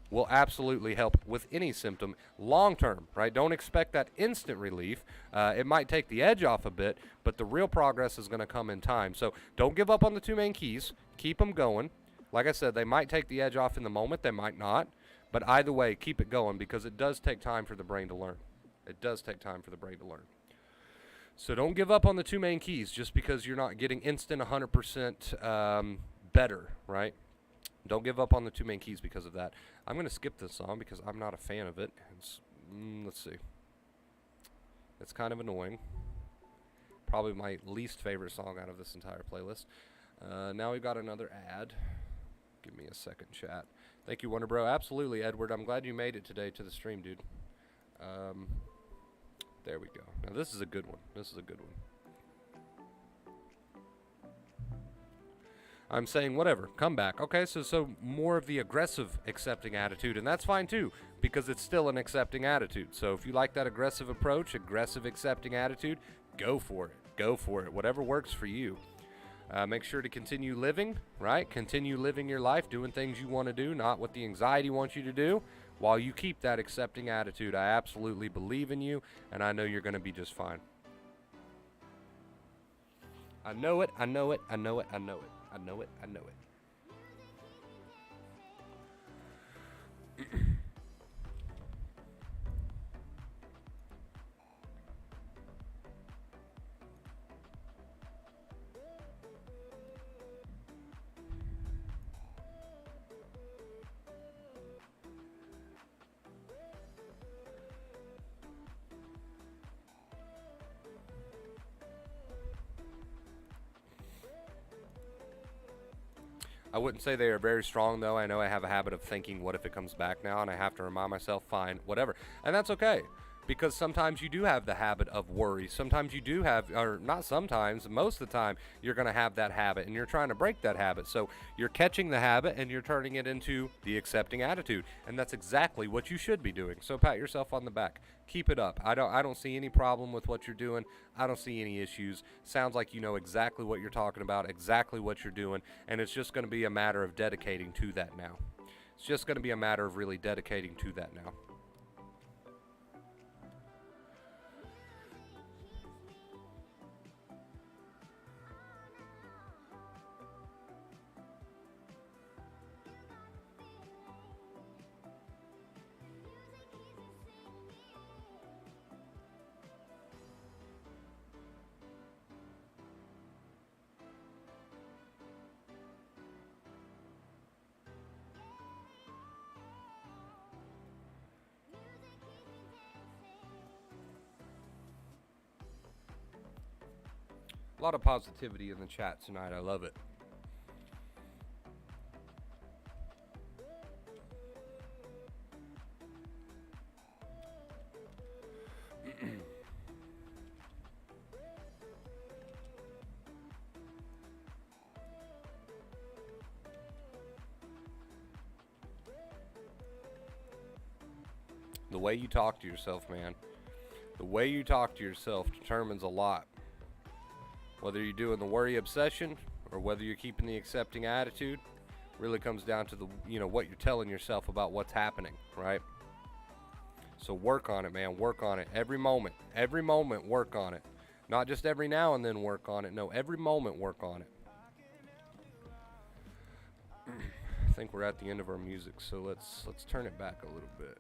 Will absolutely help with any symptom long term, right? Don't expect that instant relief. It might take the edge off a bit, but the real progress is going to come in time. So don't give up on the two main keys. Keep them going. Like I said, they might take the edge off in the moment. They might not. But either way, keep it going because it does take time for the brain to learn. It does take time for the brain to learn. So don't give up on the two main keys just because you're not getting instant 100% better, right? Don't give up on the two main keys because of that. I'm going to skip this song because I'm not a fan of it. Let's see. It's kind of annoying. Probably my least favorite song out of this entire playlist. Now we've got another ad. Give me a second, chat. Thank you, Wonder Bro. Absolutely, Edward. I'm glad you made it today to the stream, dude. There we go. Now this is a good one. I'm saying whatever, come back. Okay, so more of the aggressive accepting attitude, and that's fine too, because it's still an accepting attitude. So if you like that aggressive approach, aggressive accepting attitude, go for it. Whatever works for you. Make sure to continue living, right? Continue living your life, doing things you want to do, not what the anxiety wants you to do, while you keep that accepting attitude. I absolutely believe in you, and I know you're going to be just fine. I know it. I wouldn't say they are very strong, though. I know I have a habit of thinking, what if it comes back now? And I have to remind myself, fine, whatever. And that's okay. Because sometimes you do have the habit of worry. Sometimes you do have, or not sometimes, most of the time, you're going to have that habit. And you're trying to break that habit. So you're catching the habit and you're turning it into the accepting attitude. And that's exactly what you should be doing. So pat yourself on the back. Keep it up. I don't see any problem with what you're doing. I don't see any issues. Sounds like you know exactly what you're talking about, exactly what you're doing. And it's just going to be a matter of dedicating to that now. It's just going to be a matter of really dedicating to that now. A lot of positivity in the chat tonight. I love it. The way you talk to yourself, man. The way you talk to yourself determines a lot. Whether you're doing the worry obsession or whether you're keeping the accepting attitude, really comes down to the what you're telling yourself about what's happening, right? So work on it, man. Work on it every moment. Every moment, work on it. Not just every now and then work on it. No, every moment work on it. I think we're at the end of our music, so let's turn it back a little bit.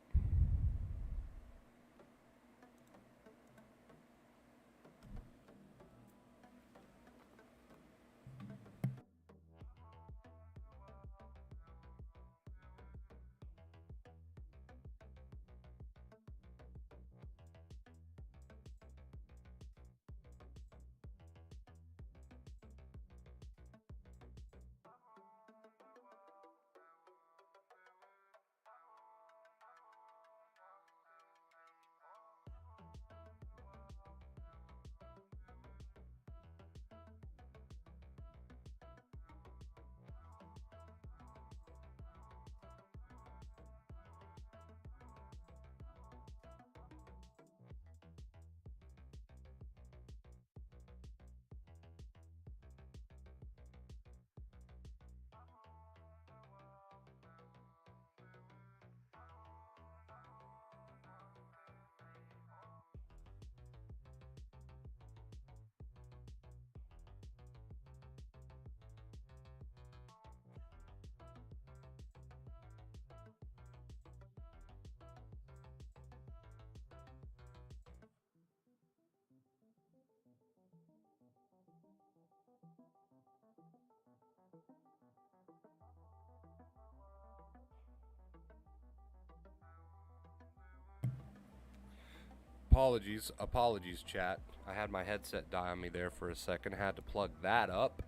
Apologies, chat. I had my headset die on me there for a second. I had to plug that up.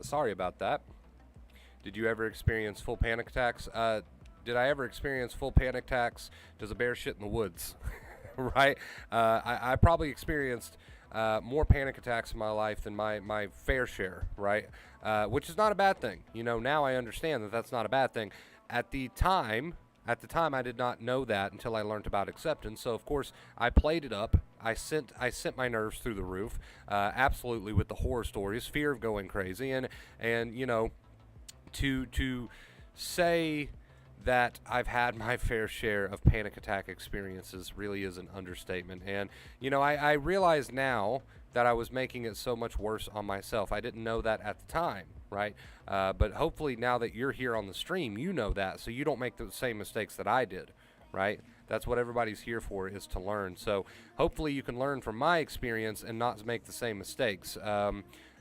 Sorry about that. Did you ever experience full panic attacks? Did I ever experience full panic attacks? Does a bear shit in the woods? Right? I probably experienced more panic attacks in my life than my fair share, right? Which is not a bad thing. Now I understand that that's not a bad thing. At the time, I did not know that until I learned about acceptance. So of course I played it up. I sent my nerves through the roof, absolutely, with the horror stories, fear of going crazy, and to say that I've had my fair share of panic attack experiences really is an understatement. And I realize now that I was making it so much worse on myself. I didn't know that at the time, right? But hopefully now that you're here on the stream, you know that, so you don't make the same mistakes that I did, right? That's what everybody's here for, is to learn. So hopefully you can learn from my experience and not make the same mistakes.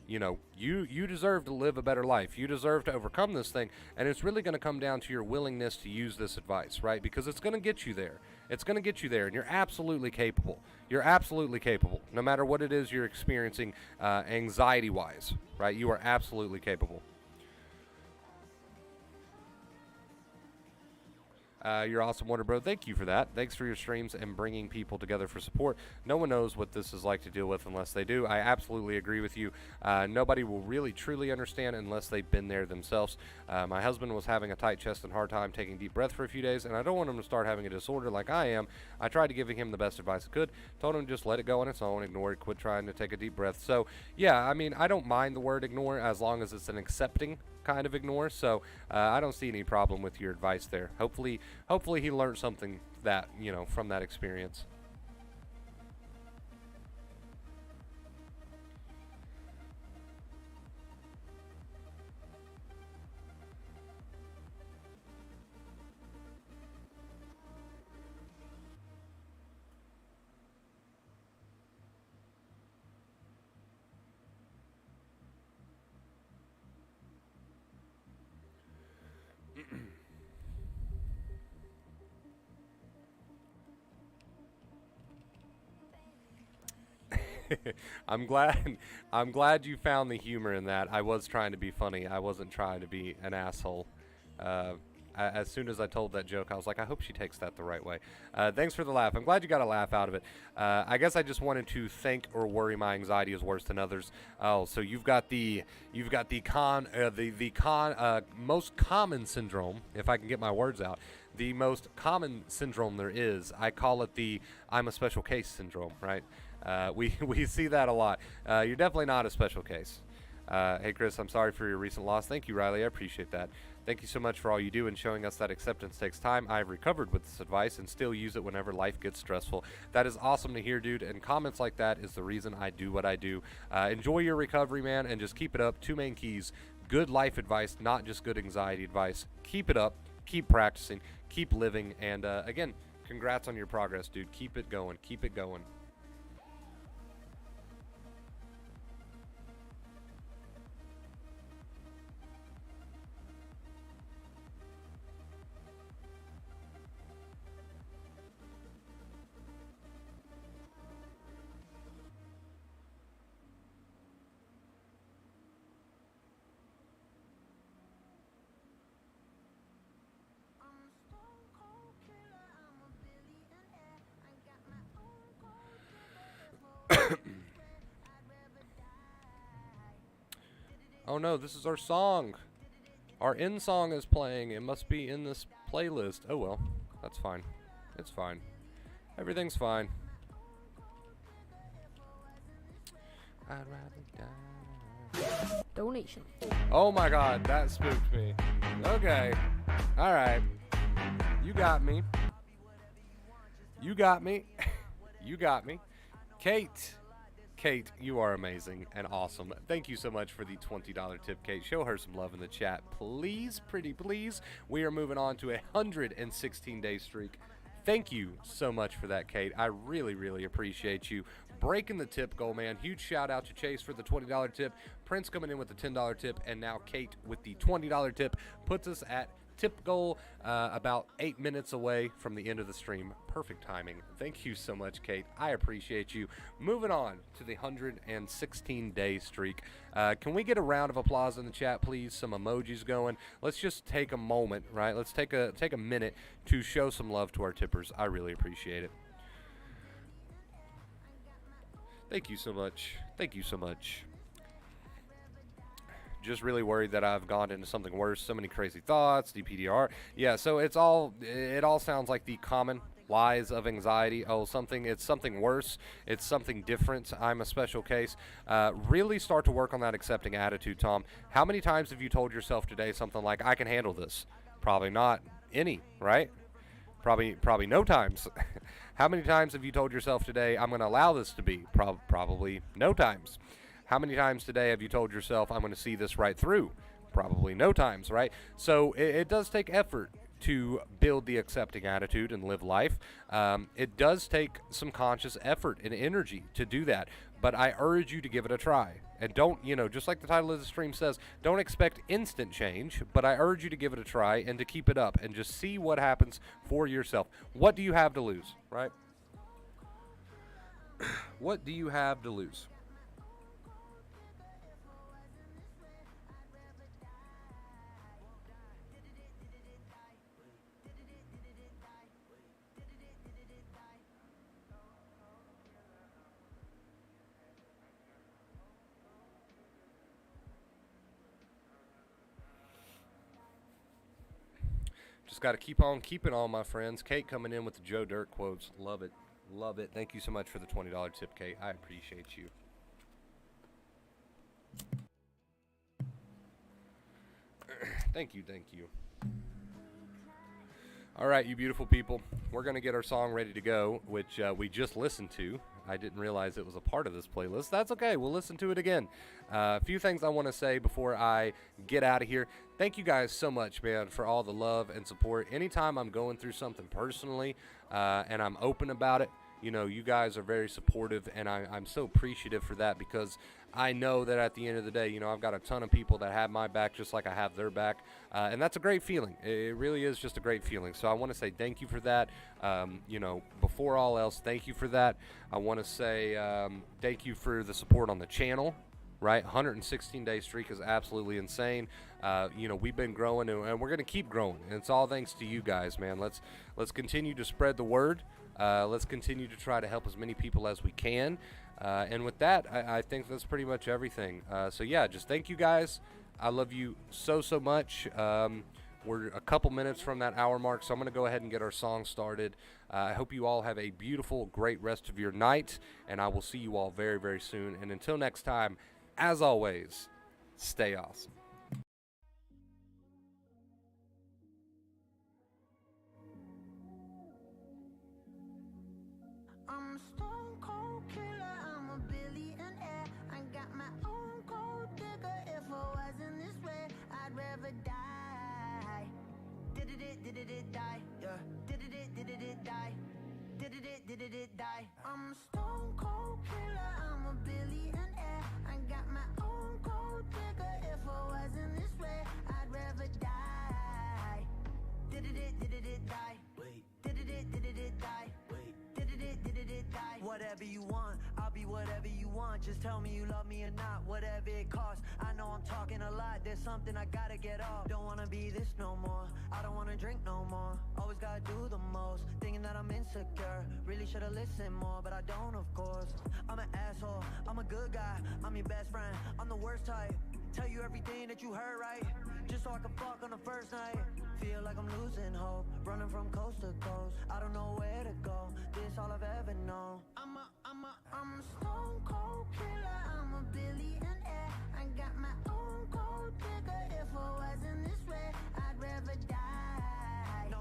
You deserve to live a better life. You deserve to overcome this thing, and it's really going to come down to your willingness to use this advice, right? Because it's going to get you there. It's going to get you there, and you're absolutely capable. You're absolutely capable, no matter what it is you're experiencing anxiety-wise, right? You are absolutely capable. You're awesome, Wonder Bro. Thank you for that. Thanks for your streams and bringing people together for support. No one knows what this is like to deal with unless they do. I absolutely agree with you. Nobody will really truly understand unless they've been there themselves. My husband was having a tight chest and hard time taking deep breath for a few days, and I don't want him to start having a disorder like I am. I tried to give him the best advice I could. Told him just let it go on its own, ignore it, quit trying to take a deep breath. So, yeah, I mean, I don't mind the word ignore as long as it's an accepting kind of ignore. So I don't see any problem with your advice there. Hopefully he learned something that from that experience. I'm glad. I'm glad you found the humor in that. I was trying to be funny. I wasn't trying to be an asshole. Uh, as soon as I told that joke, I was like, I hope she takes that the right way. Thanks for the laugh. I'm glad you got a laugh out of it. I guess I just wanted to think or worry my anxiety is worse than others. Oh, so you've got the most common syndrome, if I can get my words out. The most common syndrome there is. I call it the I'm a special case syndrome, right? We see that a lot. You're definitely not a special case. Hey, Chris, I'm sorry for your recent loss. Thank you, Riley. I appreciate that. Thank you so much for all you do and showing us that acceptance takes time. I've recovered with this advice and still use it whenever life gets stressful. That is awesome to hear, dude. And comments like that is the reason I do what I do. Enjoy your recovery, man, and just keep it up. Two main keys. Good life advice, not just good anxiety advice. Keep it up. Keep practicing. Keep living. And again, congrats on your progress, dude. Keep it going. Keep it going. Oh no, this is our song. Our end song is playing. It must be in this playlist. Oh well, that's fine. It's fine. Everything's fine. I'd rather die. Donation. Oh my god, that spooked me. Okay. Alright. You got me. You got me. You got me. Kate. Kate, you are amazing and awesome. Thank you so much for the $20 tip, Kate. Show her some love in the chat, please, pretty please. We are moving on to a 116-day streak. Thank you so much for that, Kate. I really, really appreciate you breaking the tip goal, man. Huge shout out to Chase for the $20 tip, Prince coming in with the $10 tip, and now Kate with the $20 tip puts us at tip goal about 8 minutes away from the end of the stream. Perfect timing. Thank you so much, Kate. I appreciate you. Moving on to the 116-day streak. Can we get a round of applause in the chat, please? Some emojis going. Let's just take a moment, right? Let's take a minute to show some love to our tippers. I really appreciate it. Thank you so much. Thank you so much. Just really worried that I've gone into something worse. So many crazy thoughts, DPDR. Yeah, so it all sounds like the common lies of anxiety. Oh, it's something worse. It's something different. I'm a special case. Really start to work on that accepting attitude, Tom. How many times have you told yourself today something like, I can handle this? Probably not any, right? Probably no times. How many times have you told yourself today, I'm going to allow this to be? Probably no times. How many times today have you told yourself, I'm going to see this right through? Probably no times, right? So it does take effort to build the accepting attitude and live life. It does take some conscious effort and energy to do that, but I urge you to give it a try. And don't, just like the title of the stream says, don't expect instant change, but I urge you to give it a try and to keep it up and just see what happens for yourself. What do you have to lose, right? What do you have to lose? Just got to keep on keeping on, my friends. Kate coming in with the Joe Dirt quotes. Love it. Love it. Thank you so much for the $20 tip, Kate. I appreciate you. Thank you. Thank you. All right, you beautiful people. We're going to get our song ready to go, which we just listened to. I didn't realize it was a part of this playlist. That's okay. We'll listen to it again. A few things I want to say before I get out of here. Thank you guys so much, man, for all the love and support. Anytime I'm going through something personally and I'm open about it, you know, you guys are very supportive, and I'm so appreciative for that, because I know that at the end of the day, you know, I've got a ton of people that have my back just like I have their back, and that's a great feeling. It really is just a great feeling. So I want to say thank you for that. You know, before all else, thank you for that. I want to say thank you for the support on the channel. Right, 116-day streak is absolutely insane. You know, we've been growing, and we're gonna keep growing, and it's all thanks to you guys, man. Let's continue to spread the word. Let's continue to try to help as many people as we can. And with that, I think that's pretty much everything. So yeah, just thank you guys. I love you so much. We're a couple minutes from that hour mark, so I'm going to go ahead and get our song started. I hope you all have a beautiful, great rest of your night, and I will see you all very soon. And until next time, as always, stay awesome. I'm a stone cold killer, I'm a billionaire. I got my own gold digger. If I wasn't this way, I'd rather die. Did it die? Yeah. Did it die? Did it die? I'm a stone cold killer, I'm a billionaire. I got my own gold digger. If I wasn't this way, I'd rather die. Did it die? Wait. Did it die? Wait. Did it die? Whatever you want, I'll be whatever you want. Just tell me you love me or not, whatever it costs. I know I'm talking a lot, there's something I gotta get off. Don't wanna be this no more, I don't wanna drink no more. Always gotta do the most, thinking that I'm insecure. Really should've listened more, but I don't, of course. I'm an asshole, I'm a good guy, I'm your best friend, I'm the worst type. Tell you everything that you heard right, just so I can fuck on the first night. Feel like I'm losing hope, running from coast to coast. I don't know where to go, this all I've ever known. I'm a stone cold killer, I'm a billionaire. I got my own gold digger. If I wasn't this way, I'd rather die. No.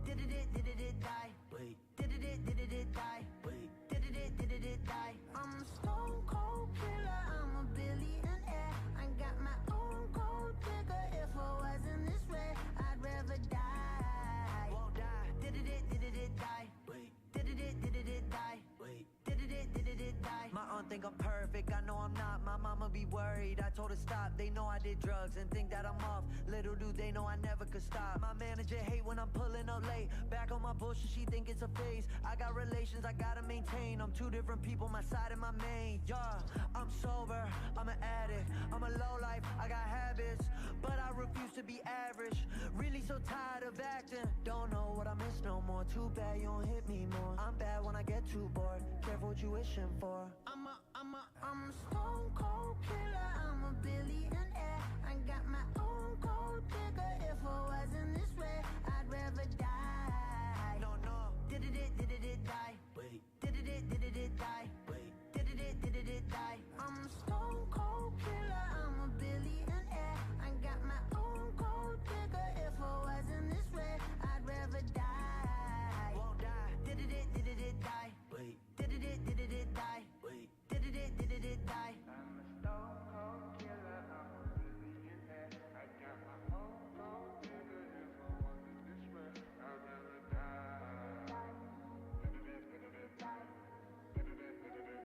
Did it die? Wait. Did it die? Wait. Did it die? I'm a stone cold killer, I'm a billionaire. I got my own gold digger. If I wasn't this way, I'd rather die. Won't die. Did it die? Wait. Did it die? Wait. Did it die? My aunt think I'm perfect, I know I'm not. My mama be worried, I told her stop. They know I did drugs and think that I'm off. Little do they know I never could stop. My manager hate when I'm pulling up late. Back on my bullshit, she think it's a phase. I got relations I gotta maintain. I'm two different people, my side and my main. Yeah, I'm sober, I'm an addict, I'm a low life, I got habits, but I refuse to be average. Really so tired of acting, don't know what I miss no more. Too bad you don't hit me more. I'm bad when I get too bored, careful what you wishing for. I'm a stone cold killer, I'm a billionaire. I got my own gold